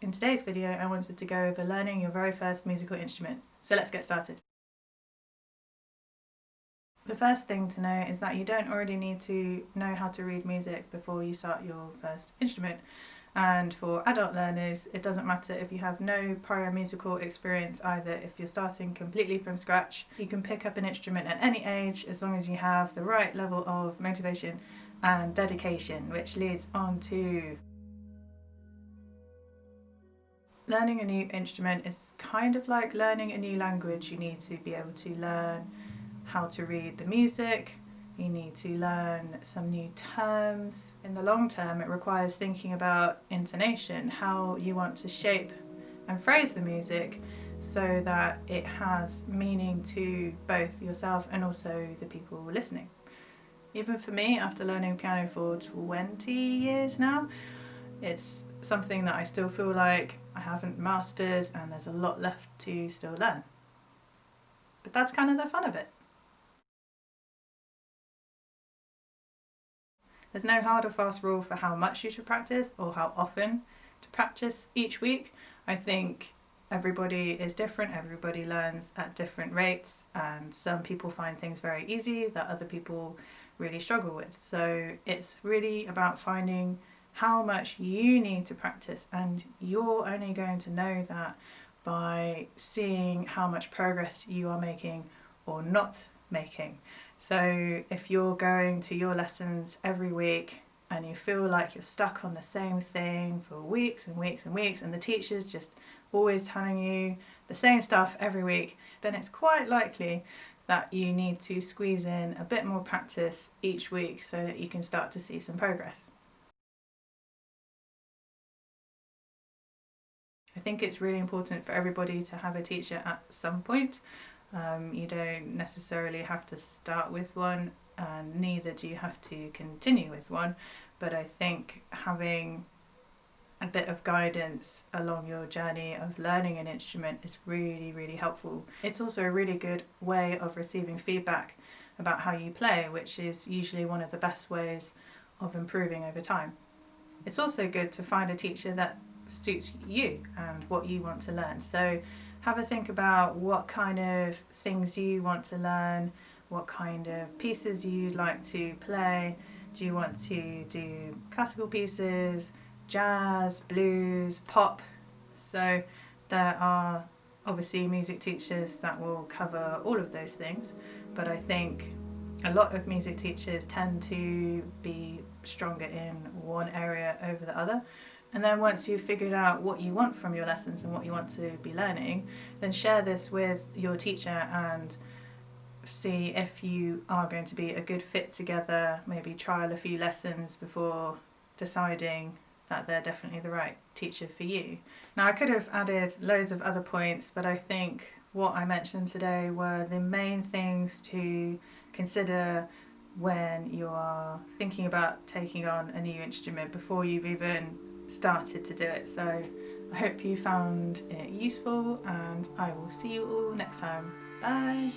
in today's video I wanted to go over learning your very first musical instrument. So let's get started. The first thing to know is that you don't already need to know how to read music before you start your first instrument. And for adult learners, it doesn't matter if you have no prior musical experience either. If you're starting completely from scratch, you can pick up an instrument at any age as long as you have the right level of motivation and dedication, which leads on to learning a new instrument. Is kind of like learning a new language. You need to be able to learn how to read the music, you need to learn some new terms. In the long term, it requires thinking about intonation, how you want to shape and phrase the music so that it has meaning to both yourself and also the people listening. Even for me, after learning piano for 20 years now, it's something that I still feel like I haven't mastered and there's a lot left to still learn. But that's kind of the fun of it. There's no hard or fast rule for how much you should practice or how often to practice each week. I think everybody is different, everybody learns at different rates, and some people find things very easy that other people really struggle with. So it's really about finding how much you need to practice, and you're only going to know that by seeing how much progress you are making or not making. So if you're going to your lessons every week and you feel like you're stuck on the same thing for weeks and weeks and weeks, and the teacher's just always telling you the same stuff every week, then it's quite likely that you need to squeeze in a bit more practice each week so that you can start to see some progress. I think it's really important for everybody to have a teacher at some point. You don't necessarily have to start with one, and neither do you have to continue with one, but I think having a bit of guidance along your journey of learning an instrument is really, really helpful. It's also a really good way of receiving feedback about how you play, which is usually one of the best ways of improving over time. It's also good to find a teacher that suits you and what you want to learn. So have a think about what kind of things you want to learn, what kind of pieces you'd like to play. Do you want to do classical pieces, jazz, blues, pop? So there are obviously music teachers that will cover all of those things, but I think a lot of music teachers tend to be stronger in one area over the other. And then once you've figured out what you want from your lessons and what you want to be learning, then share this with your teacher and see if you are going to be a good fit together. Maybe trial a few lessons before deciding that they're definitely the right teacher for you. Now, I could have added loads of other points, but I think what I mentioned today were the main things to consider when you are thinking about taking on a new instrument before you've even started to do it. So I hope you found it useful, and I will see you all next time. Bye!